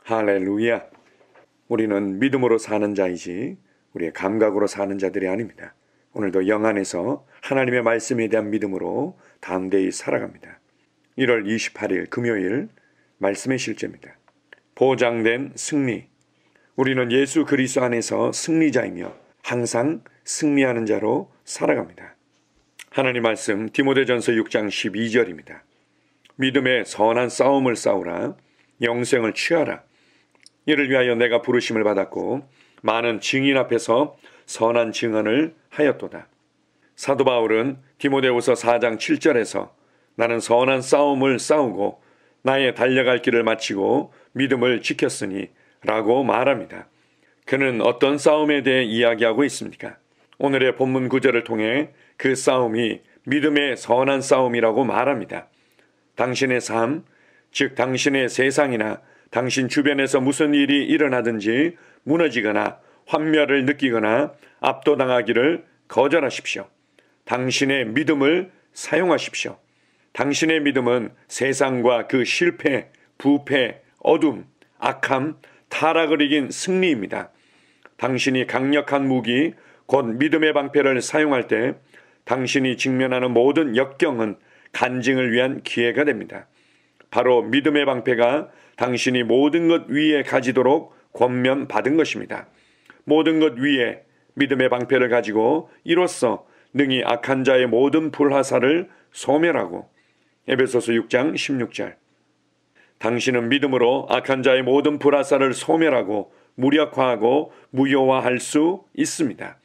할렐루야. 우리는 믿음으로 사는 자이지 우리의 감각으로 사는 자들이 아닙니다. 오늘도 영 안에서 하나님의 말씀에 대한 믿음으로 담대히 살아갑니다. 1월 28일 금요일 말씀의 실제입니다. 보장된 승리. 우리는 예수 그리스도 안에서 승리자이며 항상 승리하는 자로 살아갑니다. 하나님 말씀 디모데전서 6장 12절입니다. 믿음의 선한 싸움을 싸우라. 영생을 취하라. 이를 위하여 내가 부르심을 받았고 많은 증인 앞에서 선한 증언을 하였도다. 사도 바울은 디모데후서 4장 7절에서 나는 선한 싸움을 싸우고 나의 달려갈 길을 마치고 믿음을 지켰으니 라고 말합니다. 그는 어떤 싸움에 대해 이야기하고 있습니까? 오늘의 본문 구절을 통해 그 싸움이 믿음의 선한 싸움이라고 말합니다. 당신의 삶, 즉 당신의 세상이나 당신 주변에서 무슨 일이 일어나든지 무너지거나 환멸을 느끼거나 압도당하기를 거절하십시오. 당신의 믿음을 사용하십시오. 당신의 믿음은 세상과 그 실패, 부패, 어둠, 악함, 타락을 이긴 승리입니다. 당신이 강력한 무기, 곧 믿음의 방패를 사용할 때 당신이 직면하는 모든 역경은 간증을 위한 기회가 됩니다. 바로 믿음의 방패가 당신이 모든 것 위에 가지도록 권면받은 것입니다. 모든 것 위에 믿음의 방패를 가지고 이로써 능히 악한 자의 모든 불화살을 소멸하고 에베소서 6장 16절 당신은 믿음으로 악한 자의 모든 불화살을 소멸하고 무력화하고 무효화할 수 있습니다.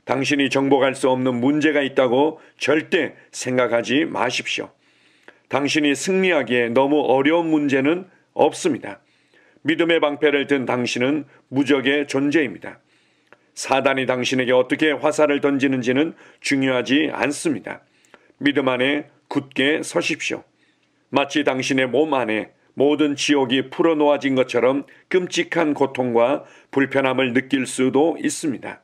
당신이 정복할 수 없는 문제가 있다고 절대 생각하지 마십시오. 당신이 승리하기에 너무 어려운 문제는 없습니다. 믿음의 방패를 든 당신은 무적의 존재입니다. 사단이 당신에게 어떻게 화살을 던지는지는 중요하지 않습니다. 믿음 안에 굳게 서십시오. 마치 당신의 몸 안에 모든 지옥이 풀어놓아진 것처럼 끔찍한 고통과 불편함을 느낄 수도 있습니다.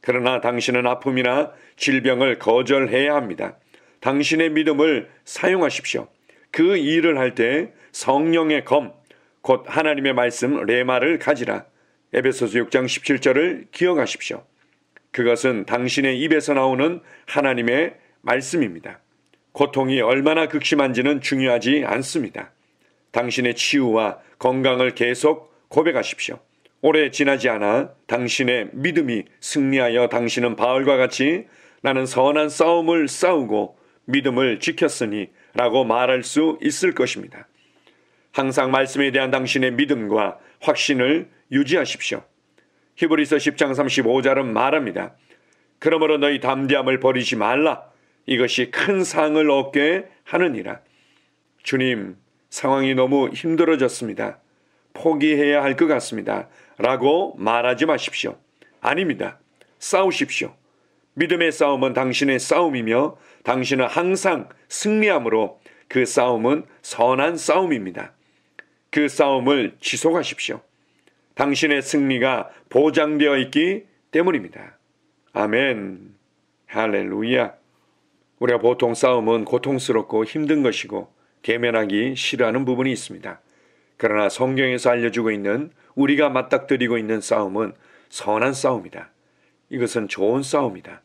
그러나 당신은 아픔이나 질병을 거절해야 합니다. 당신의 믿음을 사용하십시오. 그 일을 할 때 성령의 검, 곧 하나님의 말씀 레마를 가지라. 에베소서 6장 17절을 기억하십시오. 그것은 당신의 입에서 나오는 하나님의 말씀입니다. 고통이 얼마나 극심한지는 중요하지 않습니다. 당신의 치유와 건강을 계속 고백하십시오. 오래 지나지 않아 당신의 믿음이 승리하여 당신은 바울과 같이 나는 선한 싸움을 싸우고 믿음을 지켰으니 라고 말할 수 있을 것입니다. 항상 말씀에 대한 당신의 믿음과 확신을 유지하십시오. 히브리서 10장 35절은 말합니다. 그러므로 너희 담대함을 버리지 말라. 이것이 큰 상을 얻게 하느니라. 주님, 상황이 너무 힘들어졌습니다. 포기해야 할 것 같습니다. 라고 말하지 마십시오. 아닙니다. 싸우십시오. 믿음의 싸움은 당신의 싸움이며 당신은 항상 승리함으로 그 싸움은 선한 싸움입니다. 그 싸움을 지속하십시오. 당신의 승리가 보장되어 있기 때문입니다. 아멘. 할렐루야. 우리가 보통 싸움은 고통스럽고 힘든 것이고 대면하기 싫어하는 부분이 있습니다. 그러나 성경에서 알려주고 있는 우리가 맞닥뜨리고 있는 싸움은 선한 싸움이다. 이것은 좋은 싸움이다.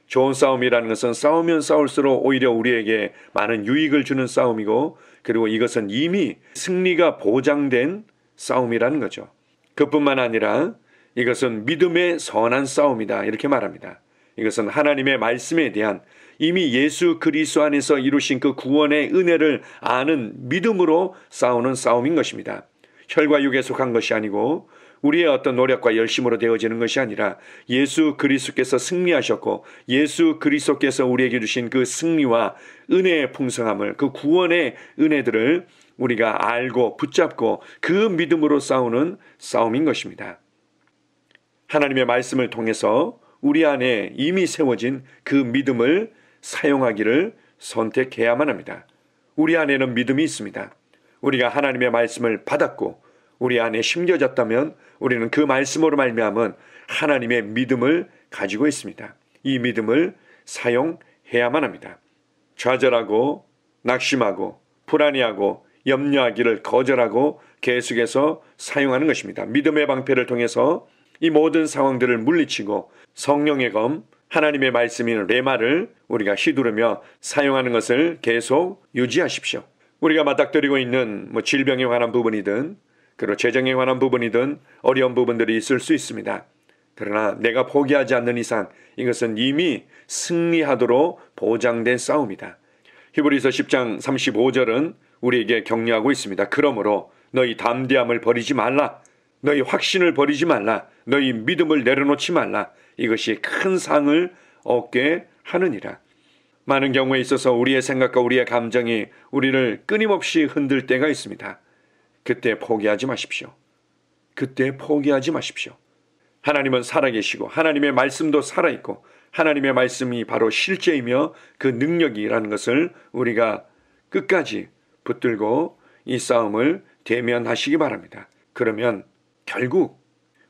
좋은 싸움이라는 것은 싸우면 싸울수록 오히려 우리에게 많은 유익을 주는 싸움이고 그리고 이것은 이미 승리가 보장된 싸움이라는 거죠. 그뿐만 아니라 이것은 믿음의 선한 싸움이다 이렇게 말합니다. 이것은 하나님의 말씀에 대한 이미 예수 그리스도 안에서 이루신 그 구원의 은혜를 아는 믿음으로 싸우는 싸움인 것입니다. 혈과 육에 속한 것이 아니고 우리의 어떤 노력과 열심으로 되어지는 것이 아니라 예수 그리스도께서 승리하셨고 예수 그리스도께서 우리에게 주신 그 승리와 은혜의 풍성함을 그 구원의 은혜들을 우리가 알고 붙잡고 그 믿음으로 싸우는 싸움인 것입니다. 하나님의 말씀을 통해서 우리 안에 이미 세워진 그 믿음을 사용하기를 선택해야만 합니다. 우리 안에는 믿음이 있습니다. 우리가 하나님의 말씀을 받았고 우리 안에 심겨졌다면 우리는 그 말씀으로 말미암은 하나님의 믿음을 가지고 있습니다. 이 믿음을 사용해야만 합니다. 좌절하고 낙심하고 불안해하고 염려하기를 거절하고 계속해서 사용하는 것입니다. 믿음의 방패를 통해서 이 모든 상황들을 물리치고 성령의 검, 하나님의 말씀인 레마를 우리가 휘두르며 사용하는 것을 계속 유지하십시오. 우리가 맞닥뜨리고 있는 질병에 관한 부분이든 그리고 재정에 관한 부분이든 어려운 부분들이 있을 수 있습니다. 그러나 내가 포기하지 않는 이상 이것은 이미 승리하도록 보장된 싸움이다. 히브리서 10장 35절은 우리에게 격려하고 있습니다. 그러므로 너희 담대함을 버리지 말라. 너희 확신을 버리지 말라. 너희 믿음을 내려놓지 말라. 이것이 큰 상을 얻게 하느니라. 많은 경우에 있어서 우리의 생각과 우리의 감정이 우리를 끊임없이 흔들 때가 있습니다. 그때 포기하지 마십시오. 그때 포기하지 마십시오. 하나님은 살아계시고 하나님의 말씀도 살아있고 하나님의 말씀이 바로 실제이며 그 능력이라는 것을 우리가 끝까지 붙들고 이 싸움을 대면하시기 바랍니다. 그러면 결국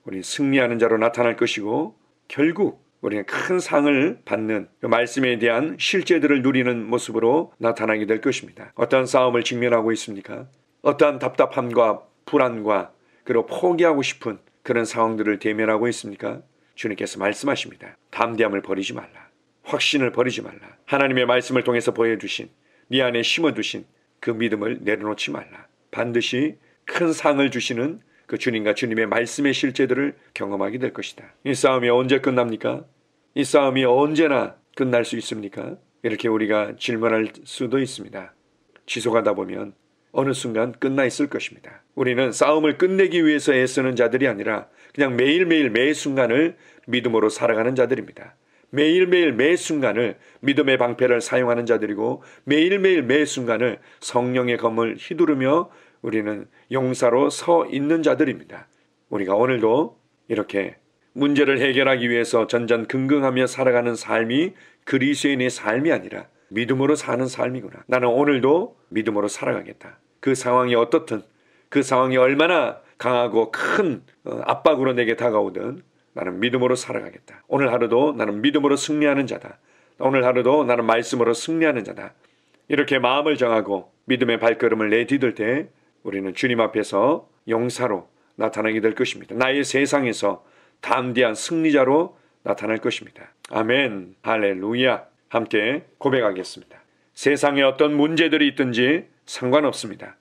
우리는 승리하는 자로 나타날 것이고 결국 우리는 큰 상을 받는 그 말씀에 대한 실제들을 누리는 모습으로 나타나게 될 것입니다. 어떠한 싸움을 직면하고 있습니까? 어떠한 답답함과 불안과 그리고 포기하고 싶은 그런 상황들을 대면하고 있습니까? 주님께서 말씀하십니다. 담대함을 버리지 말라. 확신을 버리지 말라. 하나님의 말씀을 통해서 보여주신 네 안에 심어두신 그 믿음을 내려놓지 말라. 반드시 큰 상을 주시는 그 주님과 주님의 말씀의 실제들을 경험하게 될 것이다. 이 싸움이 언제 끝납니까? 이 싸움이 언제나 끝날 수 있습니까? 이렇게 우리가 질문할 수도 있습니다. 지속하다 보면 어느 순간 끝나 있을 것입니다. 우리는 싸움을 끝내기 위해서 애쓰는 자들이 아니라 그냥 매일매일 매 순간을 믿음으로 살아가는 자들입니다. 매일매일 매 순간을 믿음의 방패를 사용하는 자들이고 매일매일 매 순간을 성령의 검을 휘두르며 우리는 용사로 서 있는 자들입니다. 우리가 오늘도 이렇게 문제를 해결하기 위해서 전전긍긍하며 살아가는 삶이 그리스도인의 삶이 아니라 믿음으로 사는 삶이구나. 나는 오늘도 믿음으로 살아가겠다. 그 상황이 어떻든 그 상황이 얼마나 강하고 큰 압박으로 내게 다가오든 나는 믿음으로 살아가겠다. 오늘 하루도 나는 믿음으로 승리하는 자다. 오늘 하루도 나는 말씀으로 승리하는 자다. 이렇게 마음을 정하고 믿음의 발걸음을 내디딜 때 우리는 주님 앞에서 용사로 나타나게 될 것입니다. 나의 세상에서 담대한 승리자로 나타날 것입니다. 아멘, 할렐루야. 함께 고백하겠습니다. 세상에 어떤 문제들이 있든지 상관없습니다.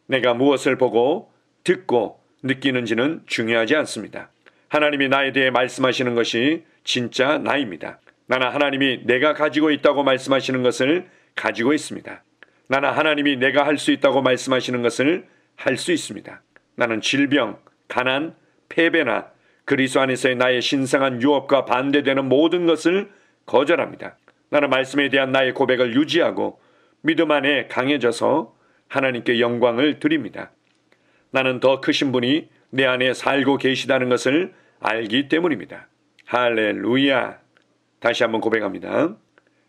내가 무엇을 보고 듣고 느끼는지는 중요하지 않습니다. 하나님이 나에 대해 말씀하시는 것이 진짜 나입니다. 나는 하나님이 내가 가지고 있다고 말씀하시는 것을 가지고 있습니다. 나는 하나님이 내가 할 수 있다고 말씀하시는 것을 할 수 있습니다. 나는 질병, 가난, 패배나 그리스도 안에서의 나의 신성한 유업과 반대되는 모든 것을 거절합니다. 나는 말씀에 대한 나의 고백을 유지하고 믿음 안에 강해져서 하나님께 영광을 드립니다. 나는 더 크신 분이 내 안에 살고 계시다는 것을 알기 때문입니다. 할렐루야. 다시 한번 고백합니다.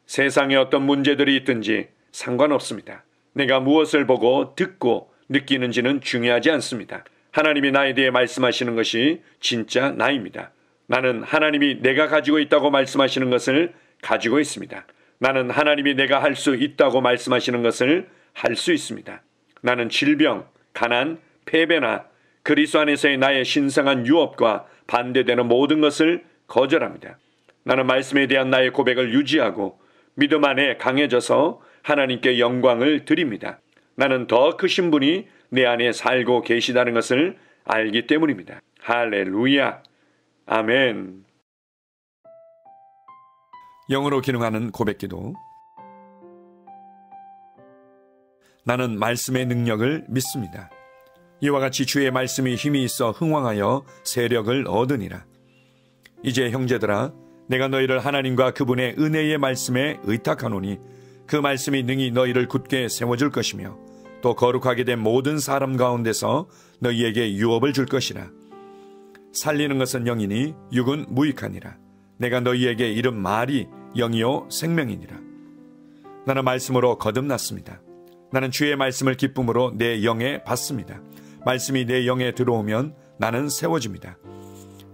세상에 어떤 문제들이 있든지 상관없습니다. 내가 무엇을 보고 듣고 느끼는지는 중요하지 않습니다. 하나님이 나에 대해 말씀하시는 것이 진짜 나입니다. 나는 하나님이 내가 가지고 있다고 말씀하시는 것을 가지고 있습니다. 나는 하나님이 내가 할 수 있다고 말씀하시는 것을 할 수 있습니다. 나는 질병, 가난, 패배나 그리스도 안에서의 나의 신성한 유업과 반대되는 모든 것을 거절합니다. 나는 말씀에 대한 나의 고백을 유지하고 믿음 안에 강해져서 하나님께 영광을 드립니다. 나는 더 크신 분이 내 안에 살고 계시다는 것을 알기 때문입니다. 할렐루야. 아멘. 영으로 기능하는 고백기도. 나는 말씀의 능력을 믿습니다. 이와 같이 주의 말씀이 힘이 있어 흥왕하여 세력을 얻으니라. 이제 형제들아, 내가 너희를 하나님과 그분의 은혜의 말씀에 의탁하노니 그 말씀이 능히 너희를 굳게 세워줄 것이며 또 거룩하게 된 모든 사람 가운데서 너희에게 유업을 줄 것이라. 살리는 것은 영이니 육은 무익하니라. 내가 너희에게 이른 말이 영이요 생명이니라. 나는 말씀으로 거듭났습니다. 나는 주의 말씀을 기쁨으로 내 영에 받습니다. 말씀이 내 영에 들어오면 나는 세워집니다.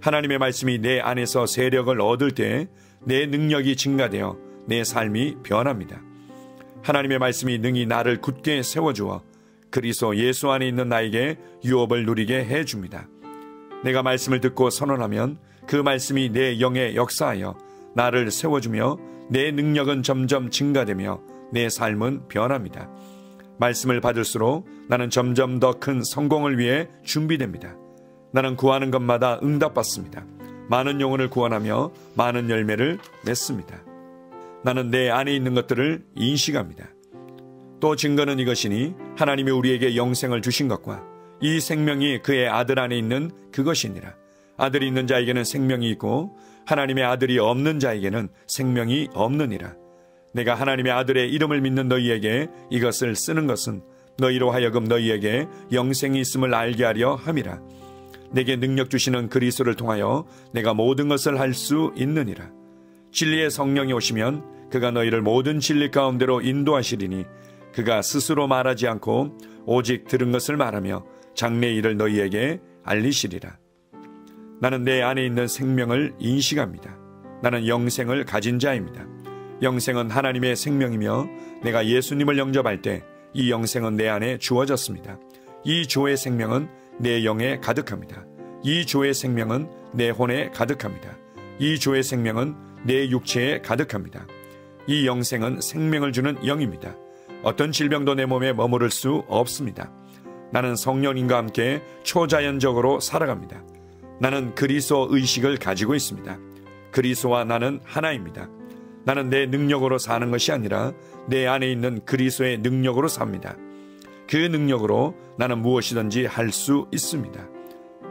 하나님의 말씀이 내 안에서 세력을 얻을 때 내 능력이 증가되어 내 삶이 변합니다. 하나님의 말씀이 능히 나를 굳게 세워주어 그리스도 예수 안에 있는 나에게 유업을 누리게 해줍니다. 내가 말씀을 듣고 선언하면 그 말씀이 내 영에 역사하여 나를 세워주며 내 능력은 점점 증가되며 내 삶은 변합니다. 말씀을 받을수록 나는 점점 더 큰 성공을 위해 준비됩니다. 나는 구하는 것마다 응답받습니다. 많은 영혼을 구원하며 많은 열매를 맺습니다. 나는 내 안에 있는 것들을 인식합니다. 또 증거는 이것이니 하나님이 우리에게 영생을 주신 것과 이 생명이 그의 아들 안에 있는 그것이니라. 아들이 있는 자에게는 생명이 있고 하나님의 아들이 없는 자에게는 생명이 없느니라. 내가 하나님의 아들의 이름을 믿는 너희에게 이것을 쓰는 것은 너희로 하여금 너희에게 영생이 있음을 알게 하려 함이라. 내게 능력 주시는 그리스도를 통하여 내가 모든 것을 할 수 있느니라. 진리의 성령이 오시면 그가 너희를 모든 진리 가운데로 인도하시리니 그가 스스로 말하지 않고 오직 들은 것을 말하며 장래 일을 너희에게 알리시리라. 나는 내 안에 있는 생명을 인식합니다. 나는 영생을 가진 자입니다. 영생은 하나님의 생명이며 내가 예수님을 영접할 때 이 영생은 내 안에 주어졌습니다. 이 주의 생명은 내 영에 가득합니다. 이 주의 생명은 내 혼에 가득합니다. 이 주의 생명은 내 육체에 가득합니다. 이 영생은 생명을 주는 영입니다. 어떤 질병도 내 몸에 머무를 수 없습니다. 나는 성령님과 함께 초자연적으로 살아갑니다. 나는 그리스도 의식을 가지고 있습니다. 그리스도와 나는 하나입니다. 나는 내 능력으로 사는 것이 아니라 내 안에 있는 그리스도의 능력으로 삽니다. 그 능력으로 나는 무엇이든지 할 수 있습니다.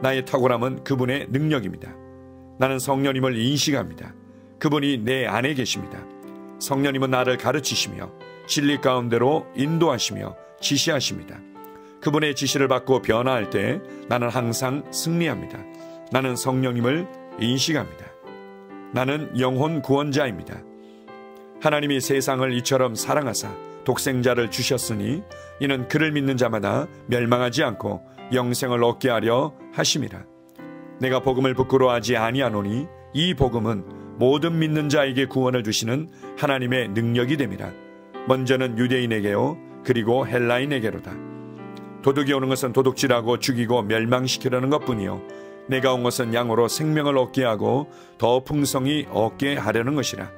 나의 탁월함은 그분의 능력입니다. 나는 성령님을 인식합니다. 그분이 내 안에 계십니다. 성령님은 나를 가르치시며 진리 가운데로 인도하시며 지시하십니다. 그분의 지시를 받고 변화할 때 나는 항상 승리합니다. 나는 성령님을 인식합니다. 나는 영혼 구원자입니다. 하나님이 세상을 이처럼 사랑하사 독생자를 주셨으니 이는 그를 믿는 자마다 멸망하지 않고 영생을 얻게 하려 하심이라. 내가 복음을 부끄러워하지 아니하노니 이 복음은 모든 믿는 자에게 구원을 주시는 하나님의 능력이 됨이라. 먼저는 유대인에게요 그리고 헬라인에게로다. 도둑이 오는 것은 도둑질하고 죽이고 멸망시키려는 것뿐이요 내가 온 것은 양으로 생명을 얻게 하고 더 풍성히 얻게 하려는 것이라.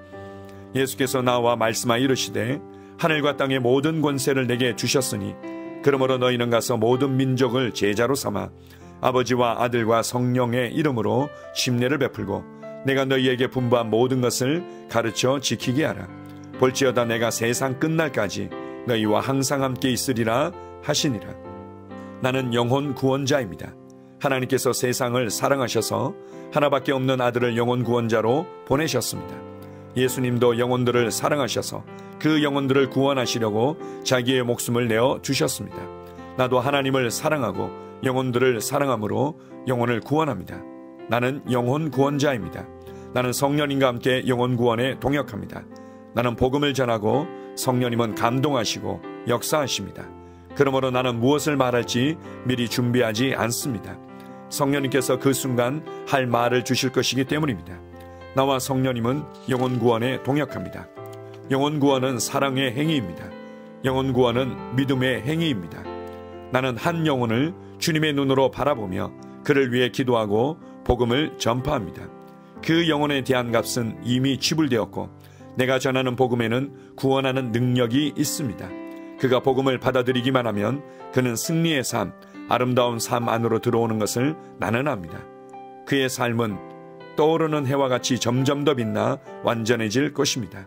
예수께서 나와 말씀하여 이르시되 하늘과 땅의 모든 권세를 내게 주셨으니 그러므로 너희는 가서 모든 민족을 제자로 삼아 아버지와 아들과 성령의 이름으로 침례를 베풀고 내가 너희에게 분부한 모든 것을 가르쳐 지키게 하라. 볼지어다 내가 세상 끝날까지 너희와 항상 함께 있으리라 하시니라. 나는 영혼 구원자입니다. 하나님께서 세상을 사랑하셔서 하나밖에 없는 아들을 영혼 구원자로 보내셨습니다. 예수님도 영혼들을 사랑하셔서 그 영혼들을 구원하시려고 자기의 목숨을 내어 주셨습니다. 나도 하나님을 사랑하고 영혼들을 사랑함으로 영혼을 구원합니다. 나는 영혼 구원자입니다. 나는 성령님과 함께 영혼 구원에 동역합니다. 나는 복음을 전하고 성령님은 감동하시고 역사하십니다. 그러므로 나는 무엇을 말할지 미리 준비하지 않습니다. 성령님께서 그 순간 할 말을 주실 것이기 때문입니다. 나와 성령님은 영혼 구원에 동역합니다. 영혼 구원은 사랑의 행위입니다. 영혼 구원은 믿음의 행위입니다. 나는 한 영혼을 주님의 눈으로 바라보며 그를 위해 기도하고 복음을 전파합니다. 그 영혼에 대한 값은 이미 지불되었고 내가 전하는 복음에는 구원하는 능력이 있습니다. 그가 복음을 받아들이기만 하면 그는 승리의 삶, 아름다운 삶 안으로 들어오는 것을 나는 압니다. 그의 삶은 떠오르는 해와 같이 점점 더 빛나 완전해질 것입니다.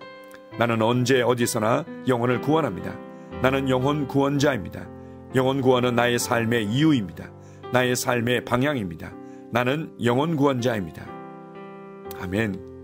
나는 언제 어디서나 영혼을 구원합니다. 나는 영혼 구원자입니다. 영혼 구원은 나의 삶의 이유입니다. 나의 삶의 방향입니다. 나는 영혼 구원자입니다. 아멘.